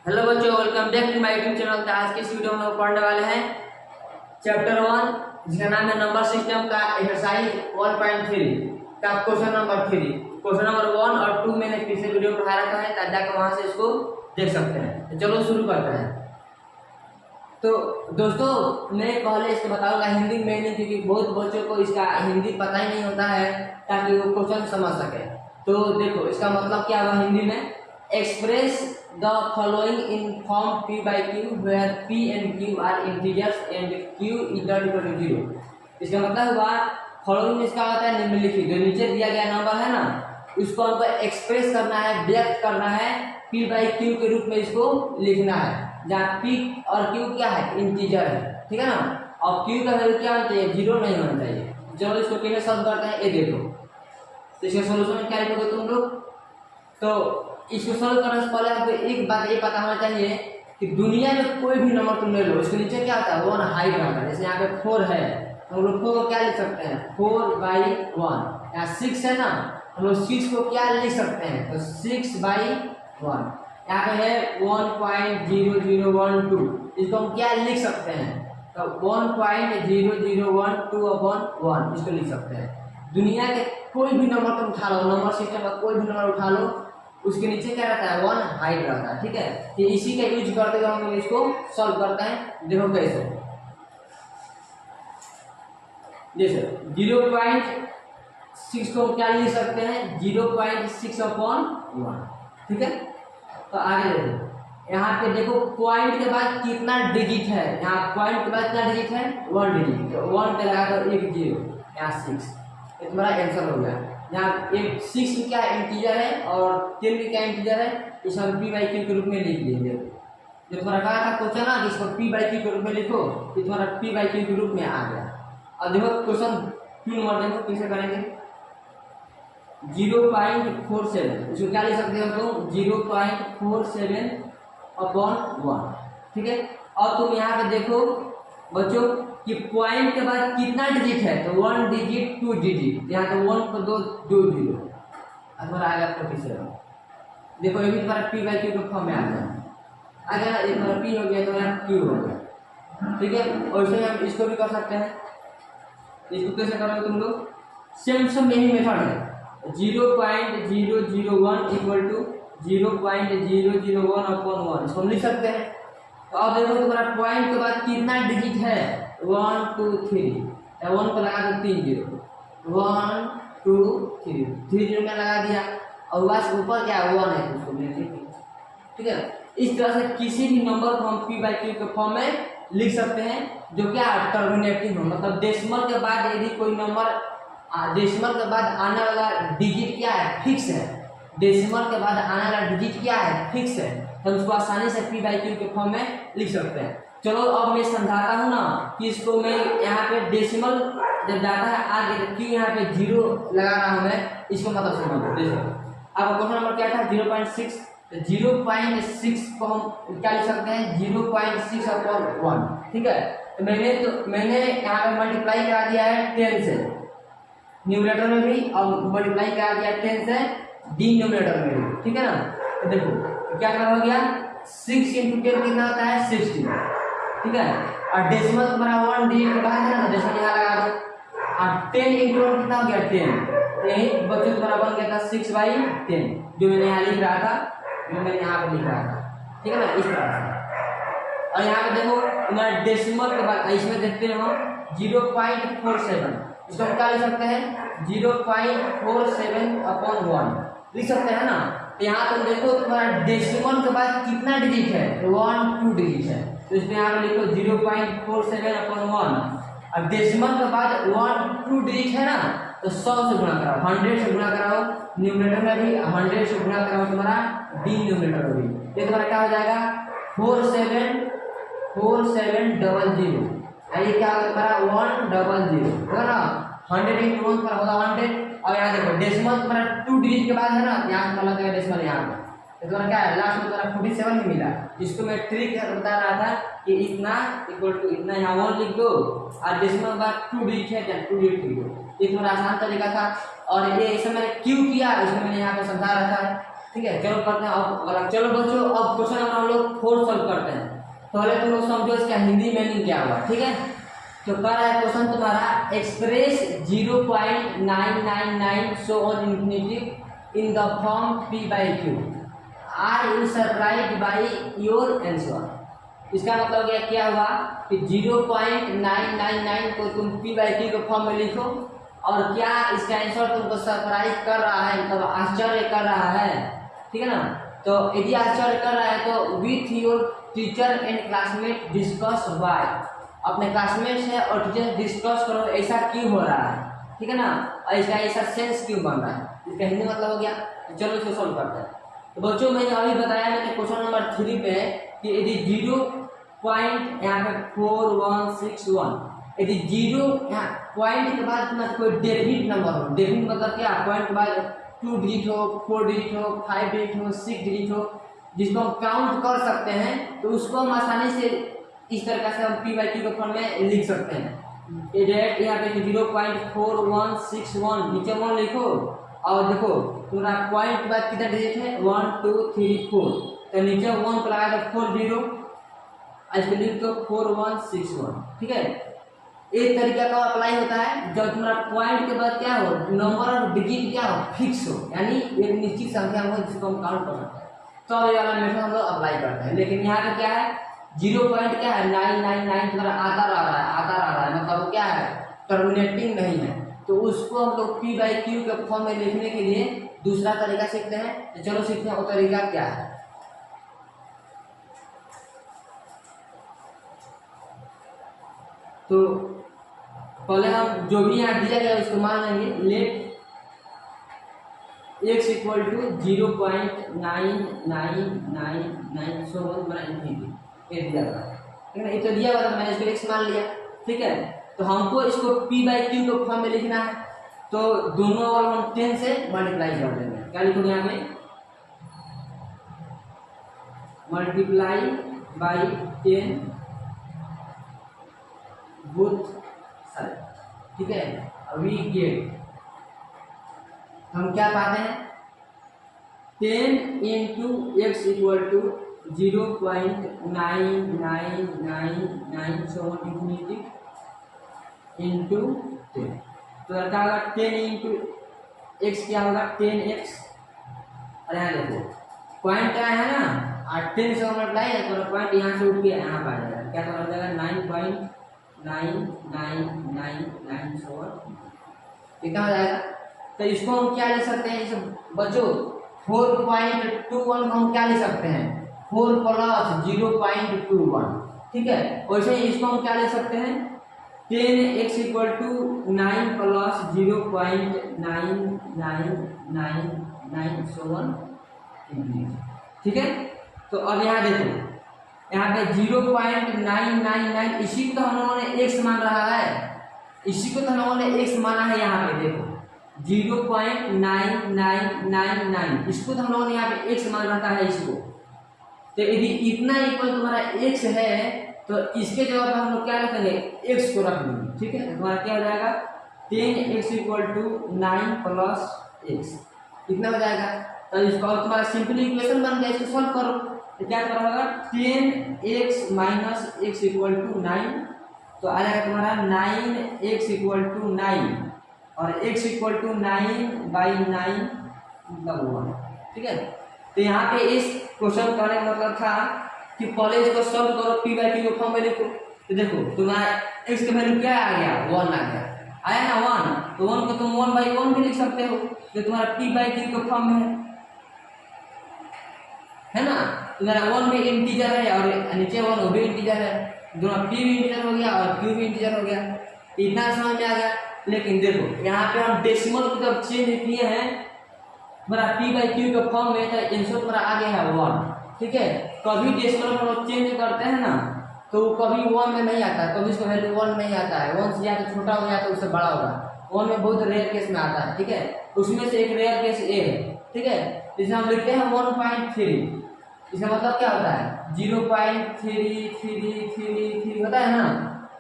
Hello बच्चों, welcome back to my YouTube channel. आज के इस वीडियो में हम पढ़ने वाले हैं चैप्टर 1 जिसका नाम है नंबर सिस्टम का एक्सरसाइज 1.3 का क्वेश्चन नंबर 3। क्वेश्चन नंबर 1 और 2 मैंने पिछले वीडियो में पढ़ा रखा है, तब जाकर वहां से इसको देख सकते हैं। तो चलो शुरू करते हैं। तो दोस्तों, मैं पहले इसको बताऊंगा हिंदी में नहीं, क्योंकि बहुत बच्चों को इसका हिंदी पता ही नहीं होता है ताकि वो क्वेश्चन समझ सके। तो देखो इसका मतलब क्या हुआ हिंदी में। Express the following in form p by q where p and q are integers and q equal to 0। इसका मतलब हुआ फॉलोइंग में इसका होता है निम्नलिखित, जो नीचे दिया गया नंबर है ना, उसको हमको एक्सप्रेस करना है, व्यक्त करना है p by q के रूप में इसको लिखना है, जहाँ p और q क्या है, इंटीजर है, ठीक है ना। और q का वैल्यू क्या होना चाहिए, 0 नहीं होना चाहिए। चलो इसको कैसे सॉल्व करते हैं, ये देखो। तो इसके सोल्यूशन में क्या लिखोगे तुम लोग। तो इसको सॉल्व करने से पहले आपको एक बात ये पता होना चाहिए कि दुनिया में कोई भी नंबर तुम ले लो, इसके नीचे क्या आता है, 1 हाइट आता है। जैसे यहाँ पे 4 है तो हम लोग 4 को क्या लिख सकते हैं, 4/1। यहाँ 6 है ना, हम लोग 6 को क्या लिख सकते हैं, तो 6/1। यहाँ पे है 1.0012, इसको हम क्या लिख सकते हैं, तो 1.0012/1 इसको लिख सकते हैं। दुनिया के कोई भी नंबर तुम उठा लो, नंबर सिस्टम का कोई भी नंबर उठा लो, उसके नीचे क्या रहता है, 1 हाइट रहता है, ठीक है। तो इसी का यूज करते हुए हम इसको सॉल्व करते हैं। देखो कैसे, जैसे 0.6 को क्या लिख सकते हैं, 0.6/1, ठीक है। तो आगे देखो, यहाँ पे देखो पॉइंट के बाद कितना डिजिट है, यहाँ पॉइंट के बाद कितना डिजिट है, 1 डिजिट। तो 1 पे लगाकर एक 0, यहाँ 6, ये तुम्हारा आंसर हो गया। यहाँ एक 6 क्या इंटीजर है और 10 भी क्या इंटीजर है, इसे हम p by q के रूप में लिख देंगे। जो तुम्हारा कहा था क्वेश्चन ना, इसको p by q के रूप में लिखो, ये तुम्हारा p by q के रूप में आ गया। अब देखो क्वेश्चन 2 नंबर देखो कैसे करेंगे। 0.47, इसको क्या लिख सकते हो तुम, 0.47/1, ठीक है। और तुम यहाँ पे देखो बच्चों कि पॉइंट के बाद कितना डिजिट है, तो 1 डिजिट 2 डिजिट, यहाँ तो 1 को 2 0, हमारा आएगा 47। देखो ये भी तुम्हारा p by q के फॉर्म में आ गया, अगर ये तुम्हारा p हो गया तो यहाँ q हो गया, ठीक है। और इसमें हम इसको भी कर सकते हैं। इसको कैसे करोगे तुम लोग, सेम यही मेथड है। 0.001 इक्वल टू 0.001/1, इसको हम लिख सकते हैं। तो अब देखो तुम्हारा पॉइंट के बाद कितना डिजिट है, 1 2 3, 1 को लगा दो 3 0, 1 2 3, 3 0 में लगा दिया, और बस ऊपर क्या 1 है उसको ठीक है। इस तरह से किसी भी नंबर को हम p by q के फॉर्म में लिख सकते हैं, जो क्या टर्मिनेटिंग हो, मतलब डेसिमल के बाद यदि कोई नंबर, डेसिमल के बाद आने वाला डिजिट क्या है, फिक्स है। डेसिमल के बाद आने वाला डिजिट क्या है, फिक्स है, तो उसको आसानी से p by q के फॉर्म में लिख सकते हैं। चलो अब मैं समझाता हूँ ना कि इसको मैं यहाँ पे डेसिमल जब जाता है आगे, तो क्यों यहाँ पे 0 लगा रहा हूँ मैं, इसको मतलब समझो। देखो अब क्वेश्चन नंबर क्या था, 0.6, तो 0.6 को हम क्या लिख सकते हैं, 0.6/1, ठीक है। तो मैंने यहाँ पे मल्टीप्लाई करा दिया है 10 से न्यूमरेटर में भी, और मल्टीप्लाई करा दिया 10 से डिनोमिनेटर में भी, ठीक है ना। तो देखो क्या करना हो गया, 6 × 10 कितना होता है, 60, ठीक है। और डेसिमल तुम्हारा 1 डिजिट के बाद है ना, डेसिमल यहाँ लगा दो, और 10 × 1 कितना हो गया, 10। यही बच्चों तुम्हारा बन गया था 6/10, जो मैंने यहाँ लिख रहा था, जो मैंने यहाँ पे लिख रहा था, ठीक है ना, इस तरह से। और यहाँ पे देखो तुम्हारा डेसिमल के बाद इसमें देखते हो 0.47, इसको हम क्या लिख सकते हैं, 0.47/1 लिख सकते हैं ना। तो यहाँ तुम देखो तुम्हारा डेसिमल के बाद कितना डिजिट है, 1 2 डिजिट है, तो इसमें यहाँ पे लिखो 0.47/1, और डेसिमल के बाद 1 2 डिजिट है ना, तो 100 से गुणा कराओ, 100 से गुणा कराओ न्यूमरेटर में भी, 100 से गुणा कराओ तुम्हारा डिनोमिनेटर में भी। ये तुम्हारा क्या हो जाएगा, 4700, ये क्या होगा तुम्हारा 100, होगा ना। 100 × 1 पर होगा 100, और यहाँ देखो डेसिमल तुम्हारा 2 डिजिट के बाद है ना, यहाँ से लगा डेसिमल यहाँ पे, तो तुम्हारा क्या है, लास्ट में तुम्हारा 47 ही मिला। इसको मैं ट्रिक बता रहा था कि इतना इक्वल टू इतना, यहाँ 1 लिख दो, और डेसिमल के बाद 2 डिजिट है, 2 डिजिट लिख दो। ये तुम्हारा आसान तरीका था। और ये इसे मैंने क्यों किया, इसमें मैंने यहाँ पे समझा रखा है। ठीक है, चलो करते हैं अब अगला। चलो बच्चों अब क्वेश्चन नंबर हम लोग 4 सॉल्व करते हैं। पहले तुम लोग समझो इसका हिंदी मीनिंग क्या हुआ, ठीक है। तो कर रहा है क्वेश्चन तुम्हारा, express 0.999 so on infinity in the form p/q, are you surprised by your answer. इसका मतलब क्या हुआ कि 0.999 को तुम p/q के फॉर्म में लिखो और क्या इसका आंसर तुमको सरप्राइज कर रहा है, मतलब आश्चर्य कर रहा है, ठीक है ना। तो यदि आश्चर्य कर रहा है तो with your teacher and classmate discuss Y, अपने क्लासमेट से और टीचर डिस्कस करो ऐसा क्यों हो रहा है, ठीक है ना, और इसका ऐसा सेंस क्यों बन रहा है, इसका हिंदी मतलब हो गया। तो चलो इसको सॉल्व करते हैं। तो बच्चों मैंने अभी बताया मैंने क्वेश्चन नंबर 3 पे कि यदि 0 पॉइंट यहाँ पे 4161, यदि 0 यहाँ पॉइंट के बाद अपना कोई डेफिनिट नंबर हो, डेफिनिट मतलब क्या, पॉइंट के बाद 2 डिजिट हो, 4 डिजिट हो, 5 डिजिट हो, 6 डिजिट हो, जिसको हम काउंट कर सकते हैं, तो उसको हम आसानी से इस तरह से हम p/q के फॉर्म में लिख सकते हैं। ये डायरेक्ट यहाँ पे 0.4161 नीचे 1 लिखो और देखो तुम्हारा पॉइंट के बाद कितना डिजिट है, 1 2 3 4, तो नीचे 1 को लगा दो 4 0, इसको लिख दो 4161, ठीक है। एक तरीका का अप्लाई होता है जब तुम्हारा पॉइंट के बाद क्या हो, नंबर और डिजिट क्या हो, फिक्स हो, यानी एक निश्चित संख्या हो जिसको हम काउंट कर सकते हैं, तो ये वाला मेथड हम लोग अप्लाई करते हैं। लेकिन यहाँ पे क्या है, 0 पॉइंट क्या है 999 तुम्हारा आता रहा है, मतलब क्या है, टर्मिनेटिंग नहीं है, तो उसको हम लोग p/q के फॉर्म में लिखने के लिए दूसरा तरीका सीखते हैं। तो चलो सीखते हैं वो तरीका क्या है। तो पहले हम जो भी यहाँ दिया गया उसको मान लेंगे, लेट x इक्वल टू 0.9999 सो बना इंफिनिटी, ये दिया हुआ है, ठीक है। ये तो दिया हुआ था, मैंने इसको x मान लिया, ठीक है। तो हमको इसको p/q के फॉर्म में लिखना है, तो दोनों और हम 10 से मल्टीप्लाई कर देंगे। क्या लिखोगे यहाँ में, मल्टीप्लाई बाई 10 बोथ साइड, ठीक है। अभी गेट हम क्या पाते हैं, 10 into X equal to 0.9999 so infinity into 10, तो क्या होगा 10 इंटू एक्स क्या होगा 10x, और यहाँ देखो पॉइंट क्या है ना, 10 से मल्टीप्लाई है तो पॉइंट यहाँ से उठ के यहाँ पर आ जाएगा, क्या हो जाएगा 9.9999 सो कितना हो जाएगा। तो इसको हम क्या ले सकते हैं, इस बच्चों 4.21 हम क्या ले सकते हैं, 4 प्लस 0.21, ठीक है। वैसे ही इसको हम क्या ले सकते हैं, 10x इक्वल टू 9 प्लस 0.9999 ठीक है। तो अब यहाँ देखो, यहाँ पे 0.999 इसी को तो हम लोगों ने x मान रहा है, इसी को तो हम लोगों ने x माना है। यहाँ पे देखो 0.9999 इसको तो हम लोगों ने यहाँ पे x मान रखा है इसको। तो यदि इतना इक्वल तुम्हारा x है तो इसके जगह पर हम लोग क्या रखेंगे, x को रख देंगे, ठीक है। तुम्हारा क्या हो जाएगा 10x equal to 9 plus x, कितना हो जाएगा। तो इसका तुम्हारा सिंपल इक्वेशन बन गया, इसको सॉल्व करो तो क्या करना होगा 10x minus x equal to 9, तो आ जाएगा तुम्हारा 9x इक्वल टू 9 और x इक्वल टू 9/9 मतलब 1, ठीक है। तो यहाँ पे इस क्वेश्चन करने का मतलब था कि पहले इसको सॉल्व करो, p/q फॉर्म में लिखो। तो देखो तुम्हारा x का वैल्यू क्या आ गया, 1 आ गया, आया ना 1, तो 1 को तुम 1/1 भी लिख सकते हो, जो तुम्हारा p/q के फॉर्म में है ना। तुम्हारा 1 भी इंटीजर है और नीचे 1 वो भी इंटीजर है, दोनों p भी इंटीजर हो गया और q भी इंटीजर हो गया, इतना समझ में आ गया। लेकिन देखो यहाँ पे हम डेसिमल की तरफ चेंज किए हैं, तुम्हारा p/q के फॉर्म में, तो आंसर तुम्हारा आ गया है 1, ठीक है। कभी डेसिमल हम लोग चेंज करते हैं ना तो कभी 1 में नहीं आता है, कभी इसका वैल्यू 1 में नहीं आता है, 1 से या तो छोटा हो या तो उससे बड़ा होगा, 1 में बहुत रेयर केस में आता है, ठीक है। उसमें से एक रेयर केस ए है, ठीक है। इसे हम लिखते हैं 1.3, इसका मतलब क्या होता है 0.3333 होता है ना।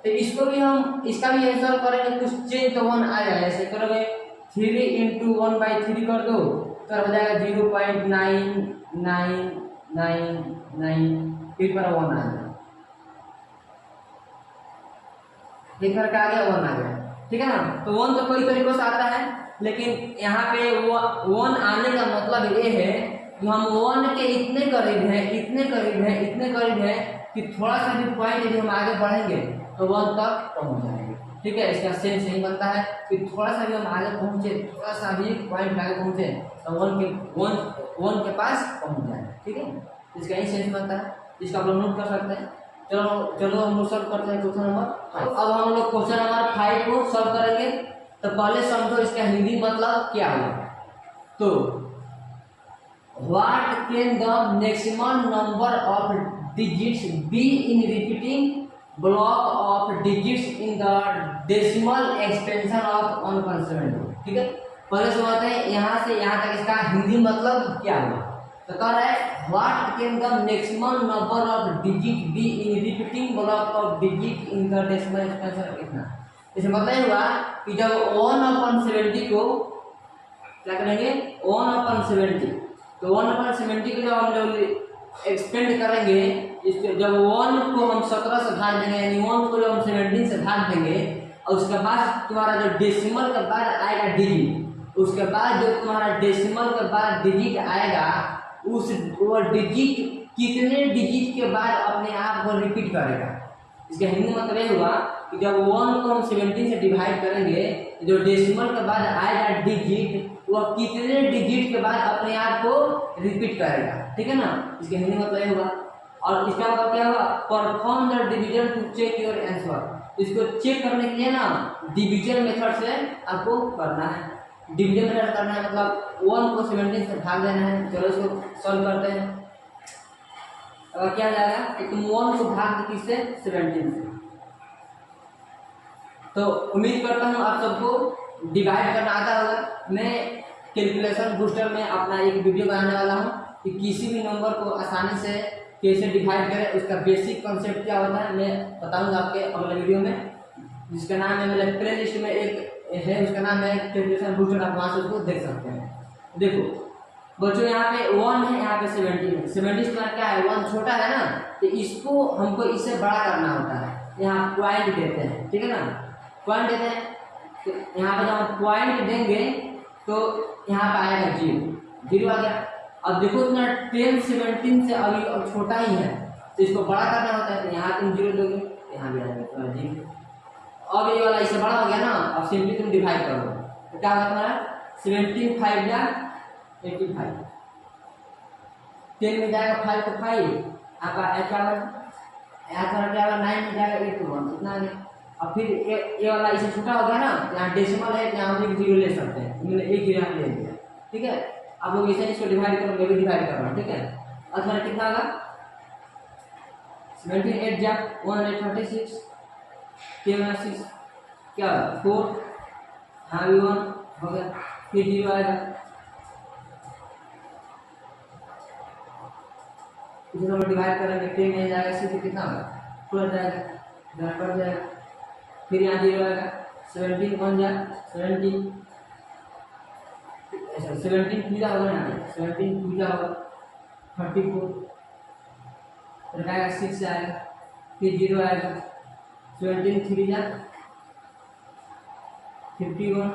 तो इसको भी हम इसका भी आंसर करेंगे, कुछ चेंज तो 1 आ जाएगा, ऐसे करोगे 3 इंटू 1/3 कर दो उत्तर हो जाएगा 0.9999, फिर पर 1 आ गया, फिर पर आ गया 1 आ गया, ठीक है ना। तो 1 तो कई तरीकों से आता है, लेकिन यहाँ पे 1 आने का मतलब ये है कि हम 1 के इतने करीब हैं, इतने करीब हैं, इतने करीब हैं कि थोड़ा सा भी पॉइंट यदि हम आगे बढ़ेंगे तो 1 तक पहुंच जाएंगे, ठीक है। इसका सेंस यही बनता है कि थोड़ा सा भी हम आगे पहुंचे, थोड़ा सा भी पॉइंट आगे पहुंचे तो 1 के पास पहुंच जाए, ठीक है। इसका यही सेंस बनता है, इसका आप लोग नोट कर सकते हैं। चलो चलो हम लोग सॉल्व करते हैं क्वेश्चन नंबर 5। अब हम लोग क्वेश्चन नंबर 5 को सॉल्व करेंगे। तो पहले समझो इसका हिंदी मतलब क्या हुआ। तो what can the maximum number of digits be in repeating block of digits in the decimal expansion of 1.7, ठीक है। पहले समझते हैं यहाँ से यहाँ तक इसका हिंदी मतलब क्या हुआ। तो कह रहा है what can the maximum number of digit be in repeating block of digit in the decimal expansion, इतना। इसका मतलब हुआ कि जब 1/70 को क्या करेंगे 1/70, तो 1/70 को जब हम लोग एक्सपेंड करेंगे, इसको जब 1 को हम 17 से भाग देंगे, यानी 1 को जब हम 17 से भाग देंगे, और उसके बाद तुम्हारा जो डेसिमल के बाद आएगा डिजिट, उसके बाद जो तुम्हारा डेसिमल के बाद डिजिट आएगा, उस वो डिजिट कितने डिजिट के बाद अपने आप को रिपीट करेगा। इसका हिंदी मतलब ये हुआ कि जब 1 को हम 17 से डिवाइड करेंगे, जो डेसिमल के बाद आएगा डिजिट, वो कितने डिजिट के बाद अपने आप को रिपीट करेगा, ठीक है ना। इसका हिंदी मतलब ये हुआ। और इसका मतलब क्या हुआ, perform the division to check your answer. इसको चेक करने के लिए ना डिवीजन मेथड से आपको करना है। डिवीजन मेथड करना है मतलब 1 को 17 से भाग देना है। चलो इसको सॉल्व करते हैं। अब क्या जाएगा कि तुम 1 को भाग दो किससे 17 से। तो उम्मीद करता हूँ आप सबको डिवाइड करना आता होगा। मैं कैलकुलेशन बूस्टर में अपना एक वीडियो बनाने वाला हूँ कि किसी भी नंबर को आसानी से कैसे डिवाइड करें, उसका बेसिक कॉन्सेप्ट क्या होता है मैं बताऊंगा आपके अगले वीडियो में, जिसका नाम है मेरे प्ले लिस्ट में एक है, उसका नाम है कैलकुलेशन बूस्टर। आप वहाँ से उसको देख सकते हैं। देखो बच्चों यहाँ पे 1 है, यहाँ पे 17 है। 17 में क्या है 1 छोटा है ना, तो इसको हमको इससे बड़ा करना होता है। यहाँ पॉइंट देते हैं, ठीक है ना, पॉइंट देते हैं। तो यहाँ पे जब हम पॉइंट देंगे तो यहाँ पे आएगा 0 आ गया। अब देखो इतना 10 17 से अभी अब छोटा ही है, तो इसको बड़ा करना होता है। तो यहाँ तुम 0 दोगे, यहाँ भी आएगा 0। अब ये वाला इससे बड़ा हो गया ना, अब सिंपली तुम डिवाइड कर दो। तो क्या होगा तुम्हारा 17 5 जा 85, 10 में जाएगा 5 तो 5, आपका क्या होगा 9 में जाएगा 8 तो 1, कितना आ गया। अब फिर ये वाला इससे छोटा हो गया ना, यहाँ डेसिमल है, यहाँ हम 0 ले सकते हैं, मैंने 1 0 ले लिया, ठीक है। आप लोग इसे इसको डिवाइड करो, मैं भी डिवाइड कर रहा हूँ, ठीक है। अब तुम्हारा कितना होगा 17 8 जा 136, 6 क्या 4, हाँ भी 1 हो गया, फिर 0 आएगा। इसे हम डिवाइड करेंगे 10 में जाएगा, सीधे कितना होगा 12 जाएगा, इधर बढ़ जाएगा, फिर यहाँ 0 आएगा, 17 1 जा 17, ऐसा 17 पूजा होगा ना, 17 पूजा होगा 34, फिर आएगा 6 आएगा, फिर 0 आएगा, 17 3 जा 51,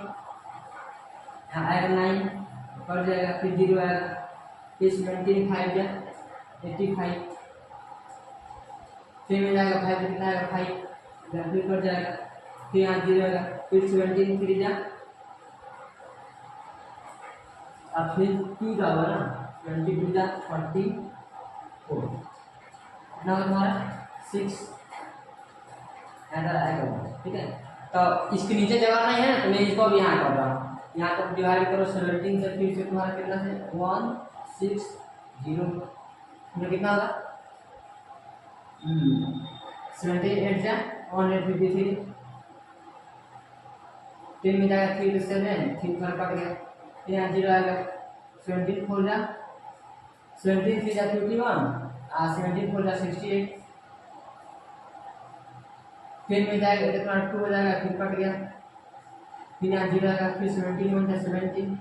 यहाँ आएगा 9 बढ़ जाएगा, फिर 0 आएगा, फिर 17 5 जा 85, फिर में जाएगा 5 कितना आएगा 5, फिर बढ़ जाएगा, फिर यहाँ 0 आएगा, फिर 17 3 जा, अब फिर 2 का होगा ना 22 जा 44, कितना होगा तुम्हारा 6 ऐसा आएगा, ठीक है। तो इसके नीचे जगह नहीं है ना, तो मैं इसको अब यहाँ कर रहा हूँ। यहाँ तक डिवाइड करो 17 से, फिर से तुम्हारा कितना से 1 6 0, कितना होगा 17 8 जा 153, 10 में जाएगा 3 7 3 कट गया, फिर यहाँ 0 आएगा, 17 4 जा 17 3 जा 51, 17 4 जा 68, फिर में जाएगा कितना 2 हो जाएगा, फिर कट गया, फिर यहाँ 0 आएगा, फिर 17 1 जा 17,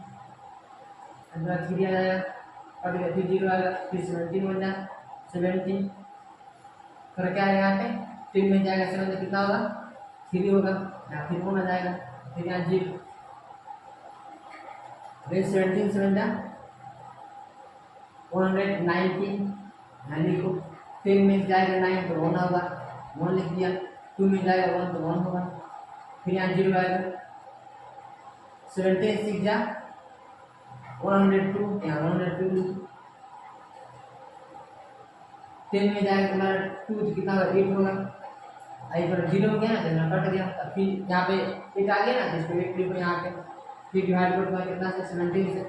तुम्हारा 3 आ जाएगा, कट गया, फिर 0 आएगा, फिर 17 बन जाए 17, फिर क्या है यहाँ पे 3 में जाएगा 7 तो कितना होगा 3 होगा, यहाँ फिर 1 आ जाएगा, फिर यहाँ 0, फिर 17 7 जा 119, यहाँ लिखो, 10 में जाएगा 9 तो 1 होगा, 1 लिख दिया, 2 में जाएगा 1 तो 1 होगा, फिर यहाँ 0 आएगा, 17 6 जा 102, यहाँ 102 लिखो, 10 में जाएगा तुम्हारा 2 तो कितना होगा 8 होगा, आई पर 0 हो गया ना तो यहाँ कट गया, फिर यहाँ पे 8 आ गया ना तो इसको 8 लिखो यहाँ पे, फिर डिवाइड कर दूंगा कितना से 17 से,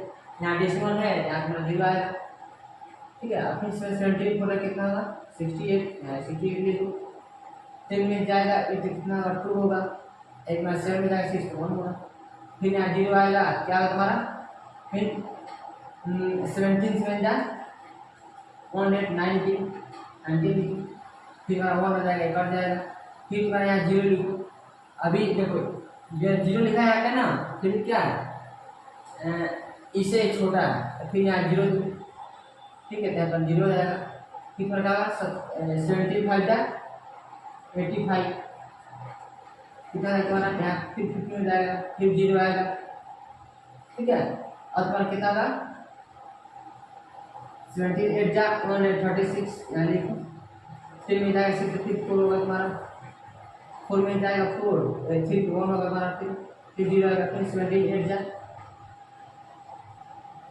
यहाँ डेसिमल है यहाँ तुम्हारा 0 आएगा, ठीक है, फिर 17 बोला कितना होगा 68, यहाँ 68 लिखो, 10 में जाएगा 8 कितना होगा 2 होगा, एक में 7 में जाएगा 6 तो 1 होगा, फिर यहाँ 0 आएगा क्या होगा तुम्हारा, फिर 17 7 जा 119 लिखो, फिर हमारा 1 हो जाएगा, कट जाएगा, फिर तुम्हारा यहाँ 0 लिखो, अभी देखो जो 0 लिखा है ना, फिर क्या है इससे छोटा है, फिर यहाँ 0 ठीक है, तो 0 हो जाएगा, फिर क्या होगा 75 जा 85 कितना है तुम्हारा, यहाँ फिर 50 हो जाएगा, फिर 0 आएगा, ठीक है, और तुम्हारा कितना होगा 78 जा 136, यहाँ लिखो, 3 में जाएगा 64 होगा तुम्हारा, 4 में जाएगा 4, 3 1 होगा तुम्हारा, फिर 0 आएगा, फिर 78 जा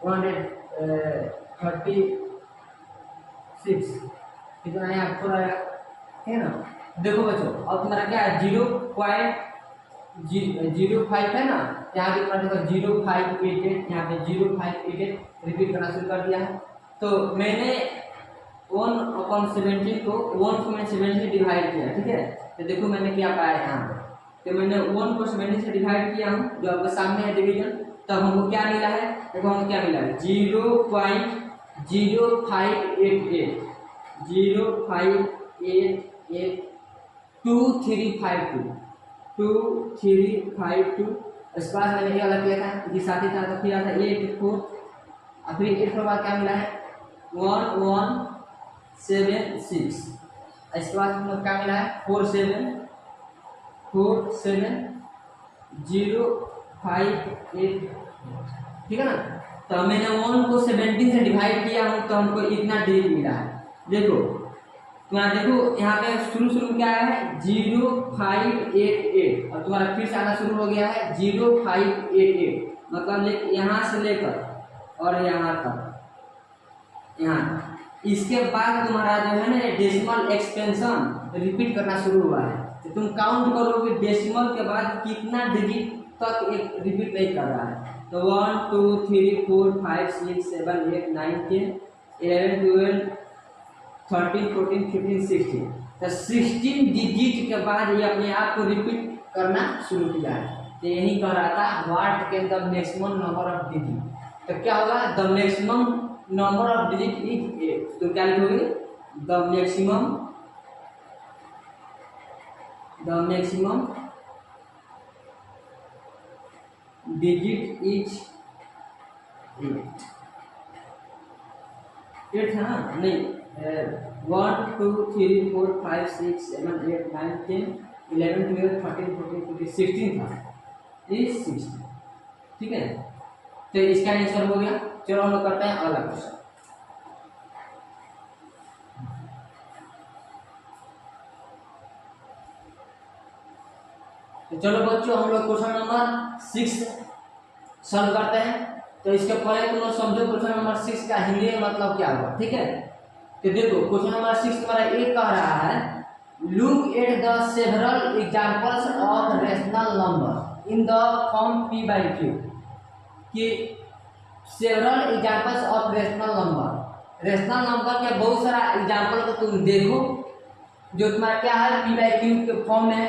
136 कितना यहाँ 4 आएगा, ठीक है ना। देखो बच्चों अब तुम्हारा क्या है 0.05 है ना, यहाँ पे तुम्हारा देखो 0588, यहाँ पे 0588 रिपीट करना शुरू कर दिया है, तो मैंने 1/17 को 1 को मैंने 70 से डिवाइड किया, ठीक है, तो देखो मैंने क्या पाया यहाँ पे, तो मैंने 1 को 70 से डिवाइड किया हूँ, जो आपके सामने है डिवीजन, तब हमको क्या मिला है, देखो हमको क्या मिला है 0.0588 इसके बाद मैंने ये वाला किया था, इसके साथ ही साथ किया था 84, और फिर 8 के बाद क्या मिला है 1176, इसके बाद हम लोग क्या मिला है 47058, ठीक है ना। तो मैंने 1 को 17 से डिवाइड किया हूँ तो हमको इतना डिजिट मिला है। देखो तुम्हारा देखो यहाँ पे शुरू क्या है 0588 और तुम्हारा फिर से आना शुरू हो गया है 0588, मतलब यहाँ से लेकर और यहाँ तक, यहाँ इसके बाद तुम्हारा जो है ना डेसिमल एक्सपेंशन रिपीट करना शुरू हुआ है, तो तुम काउंट करोगे डेसिमल के बाद कितना डिजिट तक एक रिपीट नहीं कर रहा है, तो 1 2 3 4 5 6 7 8 9 10 11 12 13 14 15 16, तो 16 डिजिट के बाद ये अपने आप को रिपीट करना शुरू किया है, तो यही कह रहा था what can the maximum number of digit, तो क्या होगा the maximum number of digit is 8, तो क्या लिखोगे द मैक्सिमम डिजिट इज 8 है ना, नहीं 1 2 3 4 5 6 7 8 9 10 11 12 13 14 15 16 था, ये 16, ठीक है, तो इसका आंसर हो गया। चलो हम लोग करते हैं अगला क्वेश्चन। तो चलो बच्चों हम लोग क्वेश्चन नंबर 6 सॉल्व करते हैं। तो इसके पहले तुम लोग समझो क्वेश्चन नंबर 6 का हिंदी में मतलब क्या हुआ, ठीक है। तो देखो क्वेश्चन नंबर 6 तुम्हारा एक कह रहा है look at the several examples of rational number in the form p/q, कि several examples of rational number के बहुत सारा एग्जांपल को तुम देखो जो तुम्हारा क्या है p/q के फॉर्म में है,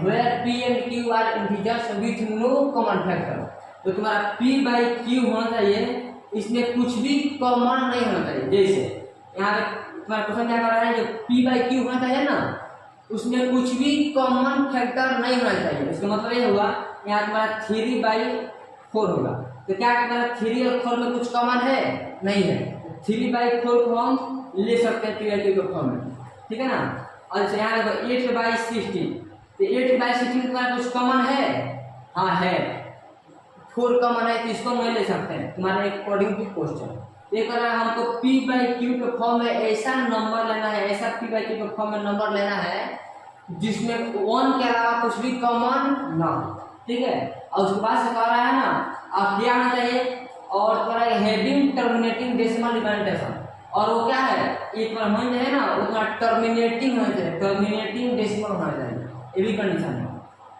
where p and q are integers with no common factor, तो तुम्हारा p/q होना चाहिए, इसमें कुछ भी कॉमन नहीं होना चाहिए। जैसे यहाँ पे तुम्हारा क्वेश्चन क्या कर रहा है जो p/q होना चाहिए ना, उसमें कुछ भी कॉमन फैक्टर नहीं होना चाहिए। इसका मतलब ये होगा यहाँ तुम्हारा 3/4 होगा, तो क्या तुम्हारा 3 और 4 में कुछ कॉमन है? नहीं है। 3/4 को हम ले सकते हैं 3/2 के फॉर्म में, ठीक है ना। और यहाँ देखो 8/16, तो 8/16 में तुम्हारा कुछ कॉमन है? हाँ है, 4 कॉमन है, तो इसको हम ले सकते हैं तुम्हारे अकॉर्डिंग टू क्वेश्चन। एक बार हमको p/q के फॉर्म में ऐसा नंबर लेना है, ऐसा p/q के फॉर्म में नंबर लेना है जिसमें 1 के अलावा कुछ भी कॉमन ना हो, ठीक है। और उसके बाद से कह रहा है ना आप क्या आना चाहिए, और थोड़ा हैविंग टर्मिनेटिंग डेसिमल रिप्रेजेंटेशन, और वो क्या है, एक बार होना चाहिए ना उतना टर्मिनेटिंग होना चाहिए, टर्मिनेटिंग डेसिमल होना चाहिए, ये भी कंडीशन है।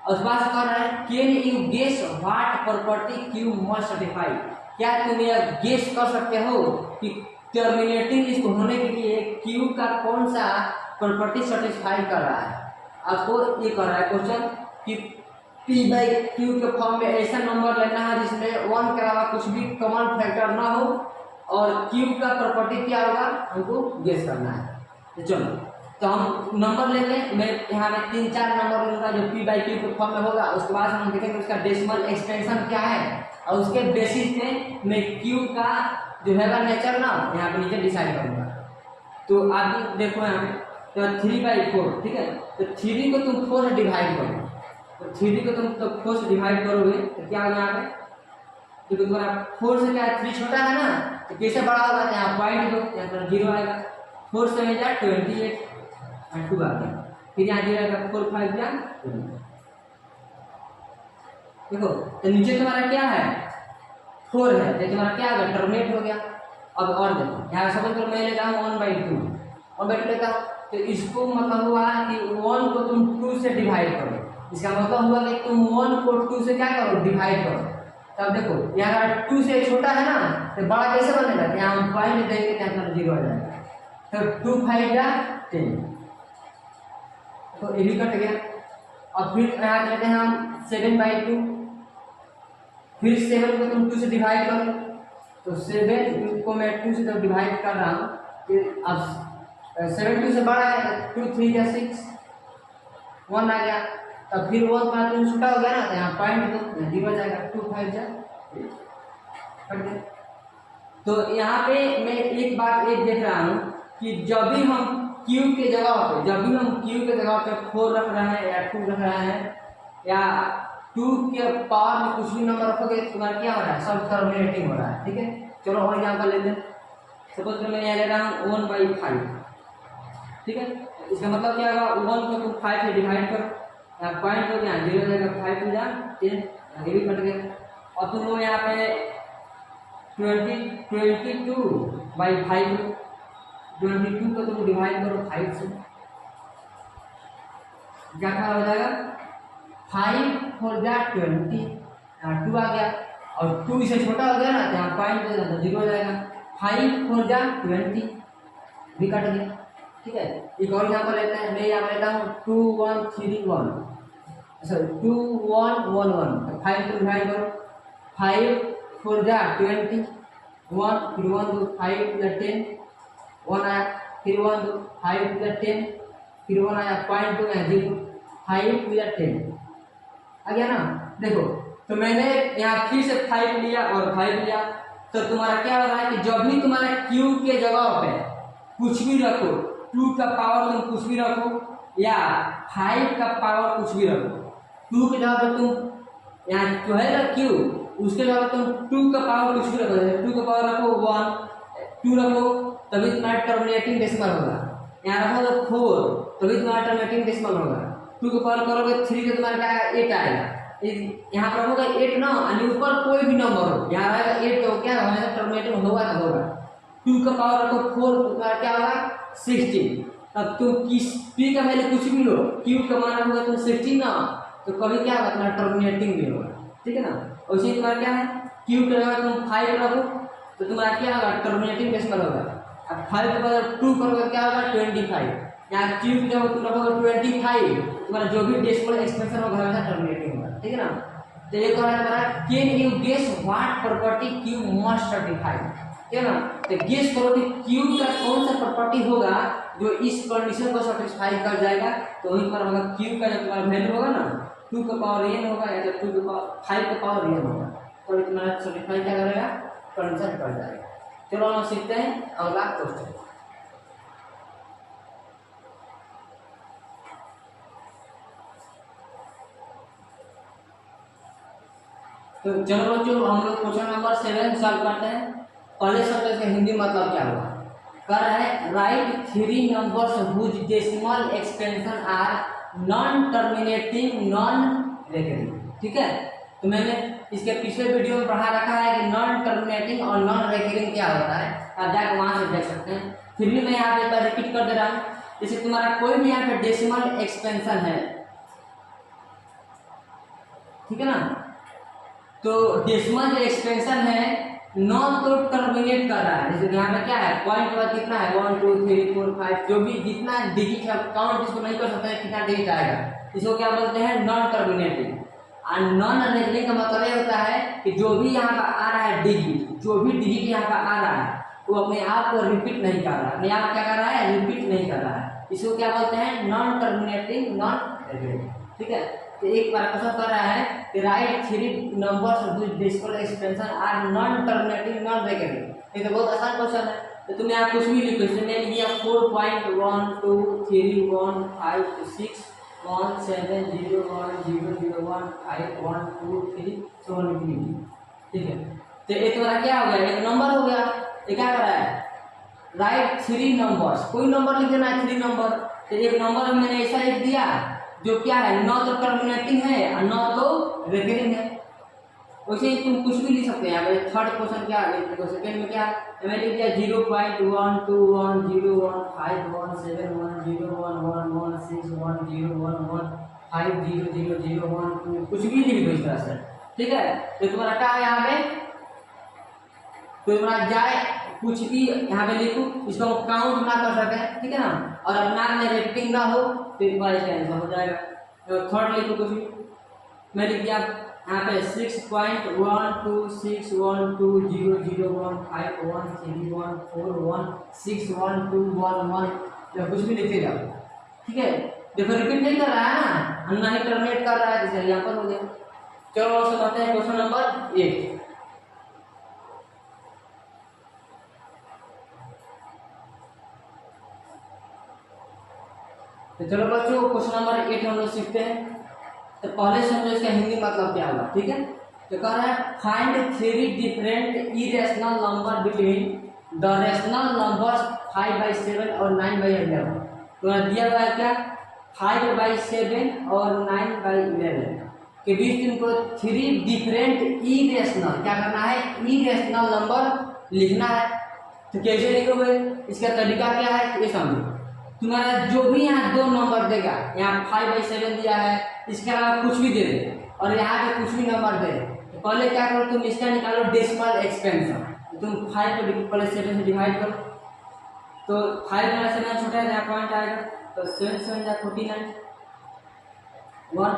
और उसके बाद से कह रहा है can you guess what property q must satisfy, क्या तुम यह गेस कर सकते हो कि टर्मिनेटिंग इसको होने के लिए q का कौन सा प्रॉपर्टी सेटिस्फाई कर रहा है। आपको ये कर रहा है क्वेश्चन कि p/q के फॉर्म में ऐसा नंबर लेना है जिसमें 1 के अलावा कुछ भी कॉमन फैक्टर ना हो, और q का प्रॉपर्टी क्या होगा हमको गेस करना है। तो चलो, तो हम नंबर लेते हैं, मैं यहाँ में 3-4 नंबर लूँगा जो p/q के फॉर्म में होगा। उसके बाद हम देखेंगे उसका डेसिमल एक्सटेंशन क्या है, और उसके बेसिस पे मैं q का जो है नेचर ना यहाँ पे नीचे डिसाइड करूँगा। तो आप देखो यहाँ पे तो 3/4, ठीक है। तो 3 को तुम 4 से डिवाइड करो, तो 3 को तुम तो 4 से डिवाइड करोगे तो क्या होगा यहाँ पे, क्योंकि तुम्हारा 4 से क्या है 3 छोटा है ना, तो कैसे बड़ा होगा, यहाँ पॉइंट दो, यहाँ पर 0 आएगा, 4 से मिल जाए 28 और 2 आ गया, फिर यहाँ 0 आएगा, 4 5 जा 20। देखो तो नीचे तुम्हारा क्या है 4 है, तो तुम्हारा क्या होगा टर्मिनेट हो गया। अब और देखो यहाँ सपोज करो मैं लेता हूँ 1/2 लेता हूँ, तो इसको मतलब हुआ कि 1 को तुम 2 से डिवाइड करो, इसका मतलब हुआ कि तुम 1 को 2 से क्या करो डिवाइड करो। तब देखो यहाँ 2 से छोटा है ना, तो बड़ा कैसे बनेगा, यहाँ हम पॉइंट देंगे तो यहाँ 0 आ जाएगा, तो 2 5 जा 10, तो ये भी कट गया। और फिर यहाँ लेते हैं हम 7/2, फिर 7 को तुम 2 से डिवाइड करो, तो 7 को मैं 2 से जब डिवाइड कर रहा हूँ, फिर अब 7 2 से बड़ा है, 2 3 या 6 1 आ गया, तब फिर 1 का 2 छोटा हो गया ना, तो यहाँ पॉइंट दो, यहाँ 0 जाएगा, 2 5 जा कट गया। तो यहाँ पे मैं एक बात एक देख रहा हूँ कि जब भी हम q के जगह पे, जब भी हम q के जगह पे 4 रख रहे हैं या 2 रख रहे हैं या 2 के पावर में कुछ भी नंबर रखोगे, तुम्हारा क्या हो रहा है, सब टर्मिनेटिंग हो रहा है, ठीक है। चलो और एग्जाम्पल लेते हैं, सपोज मैं यहाँ ले रहा हूँ 1/5, ठीक है। इसका मतलब क्या होगा, 1 को तुम 5 से डिवाइड करो, यहाँ पॉइंट हो गया 0 हो जाएगा, 5 हो जाए 10, आगे भी कट गया। और तुम यहाँ पे 22/5, 22 को तुम डिवाइड करो 5 से, क्या हो जाएगा 5 4 जा 20, यहाँ 2 आ गया, और 2 इससे छोटा हो गया ना, यहाँ पॉइंट हो जाएगा 0 हो जाएगा, 5 4 जा 20 भी कट गया, ठीक है। एक और एग्जाम्पल लेते हैं, मैं यहाँ लेता हूँ 2 1 3 1, सॉरी 2 1 1 1, 5 को डिवाइड करो, 5 4 जा 20, 1 फिर 1 2 5 10 1 आया, फिर 1 2 5 10, फिर 1 आया, पॉइंट 2 है 0, 5 10 आ गया ना। देखो तो मैंने यहाँ फिर से 5 लिया और 5 लिया, तो तुम्हारा क्या हो रहा है कि जब भी तुम्हारा q के जगह पे कुछ भी रखो, 2 का पावर तुम कुछ भी रखो या 5 का पावर कुछ भी रखो, 2 के जगह पे तुम यहाँ जो है ना q, उसके जगह तुम 2 का पावर कुछ भी रखो, 2 का पावर रखो 1 2 रखो, तभी तुम्हारा टर्मिनेटिंग डेसिमल होगा। यहाँ रखो तो 4, तभी तुम्हारा टर्मिनेटिंग डेसिमल होगा। 2 का पावर करोगे 3 का तुम्हारा क्या आएगा 8 आएगा, यहाँ पर होगा 8 ना, यानी ऊपर कोई भी नंबर हो, यहाँ रहेगा 8 तो क्या हमेशा टर्मिनेटिंग होगा तो होगा। 2 का पावर रखो 4, तुम्हारा क्या होगा 16, तब तुम किस p का वैल्यू कुछ भी लो, q का मान रखोगे तुम 16 ना, तो कभी क्या होगा तुम्हारा टर्मिनेटिंग भी होगा, ठीक है ना। और इसी तुम्हारा क्या है q के जगह तुम 5 रखो तो तुम्हारा क्या होगा टर्मिनेटिंग डेसिमल होगा। अब 5 के बाद 2 करोगे क्या होगा 25, यहाँ q की जगह तुम रखोगे 25, तुम्हारा जो भी डेसिमल एक्सप्रेशन होगा हमेशा टर्मिनेटिंग होगा, ठीक है ना। तो ये कह रहा है can you guess what property q must satisfy, ठीक है ना। तो गेस करो कि q का कौन सा प्रॉपर्टी होगा जो इस कंडीशन को सेटिस्फाई कर जाएगा, तो वहीं पर होगा q का जो तुम्हारा वैल्यू होगा ना 2 का पावर n होगा या तो 2 का पावर 5 का पावर n होगा, तो तुम्हारा सेटिस्फाई क्या करेगा, कंडीशन कर जाएगा। चलो हम सीखते हैं अगला क्वेश्चन। तो चलो बच्चों हम लोग क्वेश्चन नंबर 7 सॉल्व करते हैं। पहले शब्द इसका हिंदी मतलब क्या हुआ, कर रहा है right 3 numbers whose decimal expansion are non terminating non recurring. ठीक है, तो मैंने इसके पिछले वीडियो में पढ़ा रखा है कि नॉन टर्मिनेटिंग और नॉन रेकरिंग क्या होता है, आप जाकर वहां से देख सकते हैं। फिर भी मैं यहाँ पे रिपीट कर दे रहा हूँ। जैसे तुम्हारा कोई भी यहाँ पे डेसिमल एक्सपेंशन है, ठीक है ना, तो डेसिमल जो एक्सपेंशन है नॉ तो टर्मिनेट कर रहा है। जैसे यहाँ पे क्या है, पॉइंट के बाद कितना है 1 2 3 4 5, जो भी जितना डिजिट है काउंट इसको नहीं कर सकते हैं कितना डिजिट आएगा, इसको क्या बोलते हैं, नॉन टर्मिनेटिंग। और नॉन रेकरिंग का मतलब ये होता है कि जो भी यहाँ पर आ रहा है डिजिट, जो भी डिजिट यहाँ पर आ रहा है वो अपने आप को रिपीट नहीं कर रहा है, अपने आप क्या कर रहा है, रिपीट नहीं कर रहा है। इसको क्या बोलते हैं, नॉन टर्मिनेटिंग नॉन रेकरिंग। ठीक है, तो एक बार क्वेश्चन कर रहा है कि right 3 numbers which decimal expansion are non terminating non recurring. ये तो बहुत आसान क्वेश्चन है, तो तुम यहाँ कुछ भी लिखो। इसमें मैंने लिया 4.1 2 3 1 5 6 1 7 0 1 0 0 1 5 1 2 3 7 3। ठीक है, तो ये तुम्हारा क्या हो गया, एक नंबर हो गया। ये क्या कर रहा है, राइट 3 नंबर्स, कोई नंबर लिख देना है 3 नंबर। तो एक नंबर मैंने ऐसा लिख दिया जो क्या है, न तो टर्मिनेटिंग है और न तो रेकरिंग है। वैसे ही तुम कुछ भी लिख सकते हैं। यहाँ थर्ड क्वेश्चन क्या है, सेकंड में क्या मैंने लिख दिया 0.1 2 1 0 1 5 1 7 1 0 1 1 1 6 1 0 1 1 5 0 0 0 1 2, कुछ भी लिख दो इस तरह से। ठीक है, तो तुम्हारा क्या है यहाँ पे, तो तुम्हारा जाए कुछ भी यहाँ पे लिखो, इसको काउंट ना कर सके, ठीक है ना, और अपना में रेटिंग ना हो तो इसका आंसर हो जाएगा। तो थर्ड लिखो कुछ भी, मैं लिख दिया यहाँ पे 6.1261201231141 तो कुछ भी लिखे जाओ। ठीक है, देखो रिपीट नहीं कर रहा है ना, ना ही टर्मिनेट कर रहा है, जैसे यहाँ पर हो गया। चलो समझते हैं क्वेश्चन नंबर 8। तो चलो बच्चों क्वेश्चन नंबर 8 हम लोग सीखते हैं। तो पहले समझो इसका हिंदी मतलब क्या होगा। ठीक है, तो कह रहा है find 3 different irrational number between the rational numbers 5/7 और 9/11। तो दिया हुआ है क्या, 5/7 और 9/11 के बीच तुमको 3 डिफरेंट इरेशनल क्या करना है, इरेशनल नंबर लिखना है। तो कैसे लिखोगे, इसका तरीका क्या है ये समझो। तुम्हारा जो भी यहाँ 2 नंबर देगा, यहाँ 5/7 दिया है, इसके अलावा कुछ भी दे दे और यहाँ पे कुछ भी नंबर दे, तो पहले क्या करो, तुम इसका निकालो डेसिमल एक्सपेंशन। तुम 5 को पहले 7 से डिवाइड करो, तो 5 में 7 छोटा है, यहाँ पॉइंट आएगा, तो 7 7 जा 49 1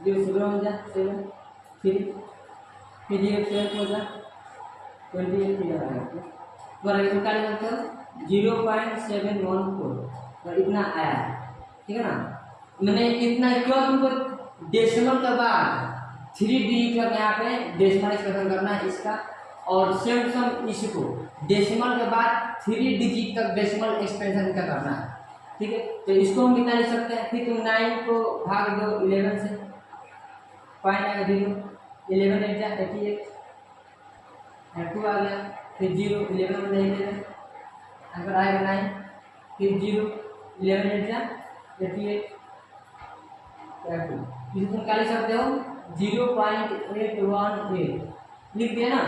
0 7 जा 7 3 फिर 0 7 हो जा 28 फिर आएगा। तुम्हारा इसमें क्या निकलता है 0.714, तो इतना आया है। ठीक है ना, मैंने इतना क्यों, तुमको डेसिमल के बाद 3 डिजिट का यहाँ पे डेसिमल एक्सपेंशन करना है इसका, और सेम सम इसको डेसिमल के बाद 3 डिजिट तक डेसिमल एक्सपेंशन का करना है। ठीक है, तो इसको हम कितना लिख सकते हैं, फिर तुम 9 को भाग दो 11 से, पॉइंट आएगा 0 11 8 जा 88 2 आ गया, फिर 0 11 में 11 अगर आएगा 9, फिर 0 11 8 जा 88 इसे तुम क्या लिख सकते हो 0.818 लिख दिया ना।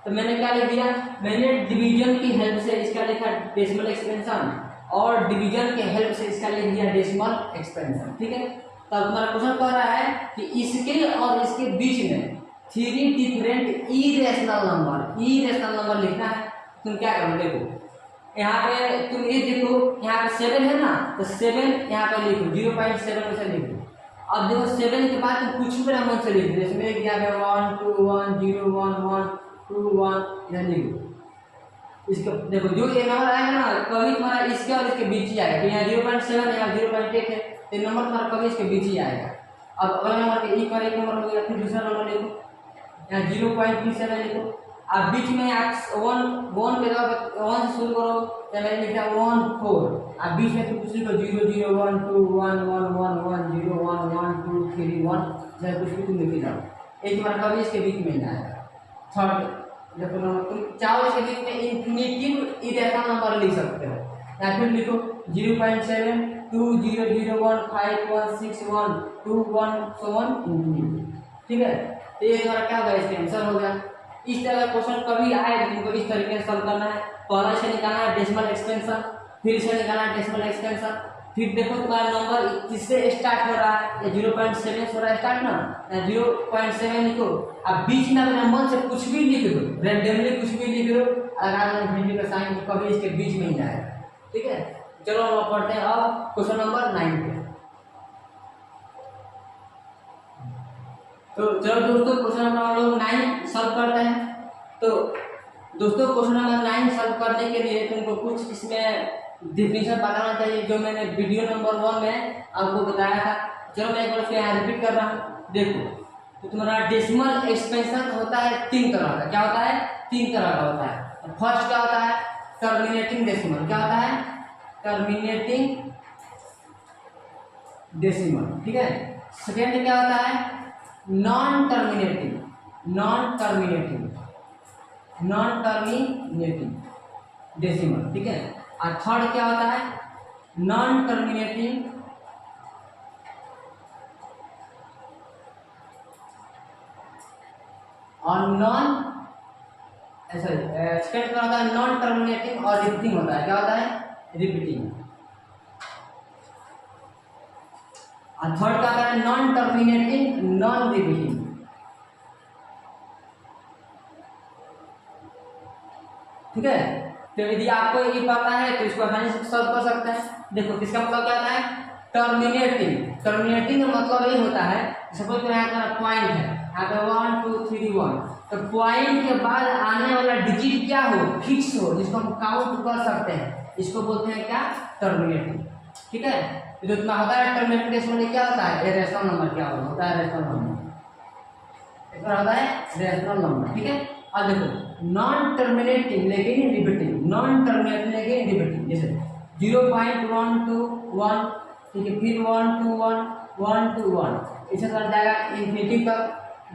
तो मैंने क्या लिख दिया, मैंने डिवीजन की हेल्प से इसका लिखा डेसिमल एक्सपेंशन और डिवीजन के हेल्प से इसका लिख दिया डेसिमल एक्सपेंशन। ठीक है, तो तुम्हारा क्वेश्चन कह रहा है कि इसके और इसके बीच में 3 डिफरेंट इरेशनल नंबर लिखना है। तुम क्या करो, देखो यहाँ पे तुम ये देखो, यहाँ पे 7 है ना, तो 7 यहाँ पे लिखो 0.7 से लिखो। अब देखो 7 के बाद तुम कुछ भी नंबर से लिखो, जैसे मैंने क्या है 1 2 1 0 1 1 2 1 इधर लिखो। इसका देखो जो ये नंबर आएगा ना, कभी तुम्हारा इसके और इसके बीच ही आएगा। यहाँ 0.7 है, यहाँ 0.8 है, तो नंबर तुम्हारा कभी इसके बीच ही आएगा। अब अगला नंबर के एक बार एक नंबर हो गया, फिर दूसरा नंबर लिखो यहाँ 0.37 लिखो। अब बीच में आप वन पे वन से शुरू करो, तो मैंने लिखा 1 4। अब बीच में कुछ लिखो 0 0 1 2 1 1 1 1 0 1 1 2 3 1, चाहे कुछ भी तुम लिख जाओ। एक बार कभी इसके बीच में आएगा। थर्ड देखो नंबर तुम चाहो इसके बीच में इन्फिनिटिव इरेशनल नंबर लिख सकते हो, या फिर लिखो 0.7 2 0 0 1 5 1 6 1 2 1 so on इन्फिनिटी। ठीक है, तो ये हमारा क्या होगा, इसका आंसर हो गया। इस तरह का क्वेश्चन कभी आए तो इनको इस तरीके से सॉल्व करना है। पहले से निकालना है डेसिमल एक्सपेंशन, फिर से निकालना है डेसिमल एक्सपेंशन, फिर देखो तुम्हारा नंबर किससे स्टार्ट हो रहा है, 0.7 से हो रहा है स्टार्ट ना, 0.7 लिखो। अब बीच में अपने मन से कुछ भी लिख दो, रैंडमली कुछ भी लिख दो, अगर भिंडी का साइन कभी इसके बीच में ही जाएगा। ठीक है, चलो हम पढ़ते हैं अब क्वेश्चन नंबर 9 पे। तो चलो दोस्तों क्वेश्चन नंबर हम लोग 9 सॉल्व करते हैं। तो दोस्तों क्वेश्चन नंबर 9 सॉल्व करने के लिए तुमको कुछ इसमें डिफिनेशन बताना चाहिए, जो मैंने वीडियो नंबर 1 में आपको बताया था। चलो मैं एक बार उसको यहाँ रिपीट कर रहा हूँ। देखो, तो तुम्हारा डेसिमल एक्सपेंशन होता है 3 तरह का। क्या होता है? 3 तरह का होता है। फर्स्ट क्या होता है? Terminating decimal. क्या होता है? Terminating decimal. ठीक है। सेकेंड क्या होता है? Non terminating decimal. ठीक है। और थर्ड क्या होता है? नॉन टर्मिनेटिंग और सेकेंड क्या होता है? नॉन टर्मिनेटिंग और रिपीटिंग होता है। क्या होता है? रिपीटिंग। और थर्ड क्या होता है? Non terminating non repeating. ठीक है। तो यदि आपको ये पता है तो इसको आसानी से सॉल्व कर सकते हैं। देखो किसका मतलब क्या होता है? टर्मिनेटिंग का मतलब ये होता है, सपोज यहाँ पर पॉइंट है, यहाँ पे 1 2 3 1, तो पॉइंट के बाद आने वाला डिजिट क्या हो? फिक्स हो, जिसको हम काउंट कर सकते हैं, इसको बोलते हैं क्या? टर्मिनेटिंग। ठीक है। तो इतना होता है टर्मिनेटिंग डेसिमल क्या होता है? Rational number. क्या होता है? Rational number. इसका होता है रेशनल नंबर। ठीक है। अब देखो नॉन टर्मिनेटिंग लेकिन रिपीटिंग, नॉन टर्मिनेटिंग लेकिन रिपीटिंग, जैसे 0.121, ठीक है, फिर 121 121, इसे कर जाएगा इन्फिनिटी तक।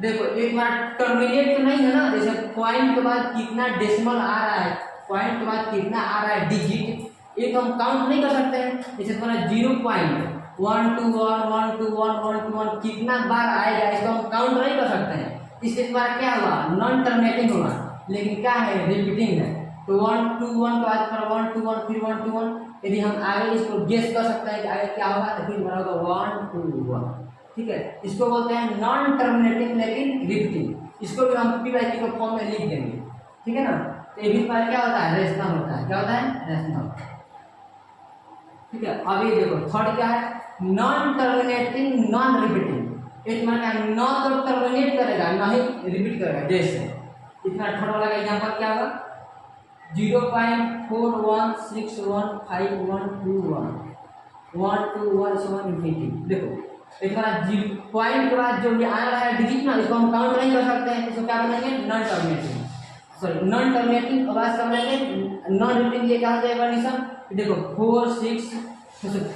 देखो एक बार टर्मिनेट तो नहीं है ना, जैसे पॉइंट के बाद कितना डेसिमल आ रहा है, पॉइंट के बाद कितना आ रहा है डिजिट, ये तो हम काउंट नहीं कर सकते हैं। जैसे तुम्हारा 0.121 121 121 कितना बार आएगा, इसको हम काउंट नहीं कर सकते हैं। इसके बाद क्या हुआ? नॉन टर्मिनेटिंग हुआ, लेकिन क्या है? रिपीटिंग है। तो 121 के बाद फिर 121 फिर 121, यदि हम आगे इसको गेस कर सकते हैं कि आगे क्या होगा, तो फिर हमारा होगा 121। ठीक है। इसको बोलते हैं नॉन टर्मिनेटिंग लेकिन रिपीटिंग। इसको भी हम पी/क्यू के फॉर्म में लिख देंगे। ठीक है ना। तो ये भी बार क्या होता है? रेशनल होता है। क्या होता है? रेशनल। ठीक है। अभी देखो थर्ड क्या है? Non terminating non repeating. एक माना न तो टर्मिनेट करेगा ना ही रिपीट करेगा। जैसे इतना थर्ड वाला का एग्जांपल क्या होगा? 0.41615121 121 so on इन्फिनिटी। देखो एक बार पॉइंट के बाद जो ये आने वाला है डिजिट ना, इसको हम काउंट नहीं कर सकते हैं। इसको क्या बोलेंगे? Non terminating. Sorry non terminating और बात करेंगे नॉन रिपीटिंग। ये क्या हो जाएगा कंडीशन? देखो 4 6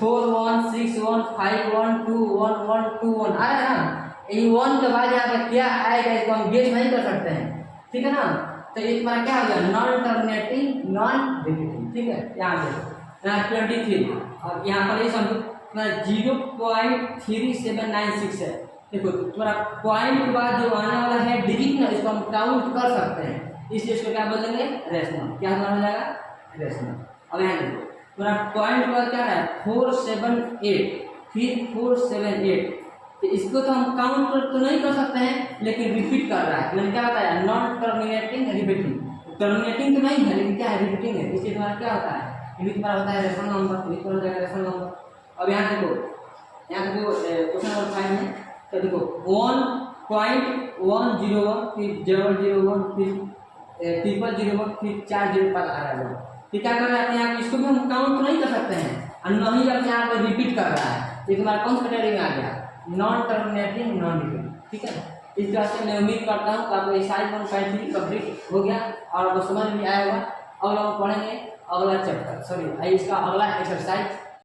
4 1 6 1 5 1 2 1 1 2 1 आ रहा है ना। ये 1 के बाद यहाँ पे क्या आएगा इसको हम गेस नहीं कर सकते हैं। ठीक है ना। तो एक बार क्या हो गया? Non terminating non repeating. ठीक है। यहाँ देखो यहाँ 23 और यहाँ पर ये समझो 0.3796 है। देखो तुम्हारा पॉइंट के बाद जो आने वाला है डिजिट ना, इसको हम काउंट कर सकते हैं, इसलिए इसको क्या बोलेंगे? रेशनल। क्या हो जाएगा? रेशनल। अब यहाँ देखो पूरा पॉइंट के बाद क्या है? 478 फिर 478, तो इसको तो हम काउंट तो नहीं कर सकते हैं, लेकिन रिपीट कर रहा है। मतलब क्या होता है? Non terminating repeating. टर्मिनेटिंग तो नहीं है, लेकिन क्या है? रिपीटिंग है। इसके द्वारा क्या होता है? ये तुम्हारा होता है रेशनल नंबर। ये हो जाएगा रेशनल नंबर। अब यहाँ देखो क्वेश्चन नंबर 5 में, तो देखो 1.101 फिर 001 फिर 0001 फिर 405 आ रहा है। क्या कर रहा है? यहाँ इसको भी हम काउंट नहीं कर सकते हैं और न ही अपने यहाँ पर रिपीट कर रहा है। ये तुम्हारा कौन सा कैटेगरी में आ गया? Non terminating non repeating. ठीक है। इस तरह से मैं उम्मीद करता हूँ कि आपको एक्सरसाइज 1.3 कंप्लीट हो गया और आपको समझ में आया होगा। अब हम पढ़ेंगे अगला चैप्टर, सॉरी इसका अगला एक्सरसाइज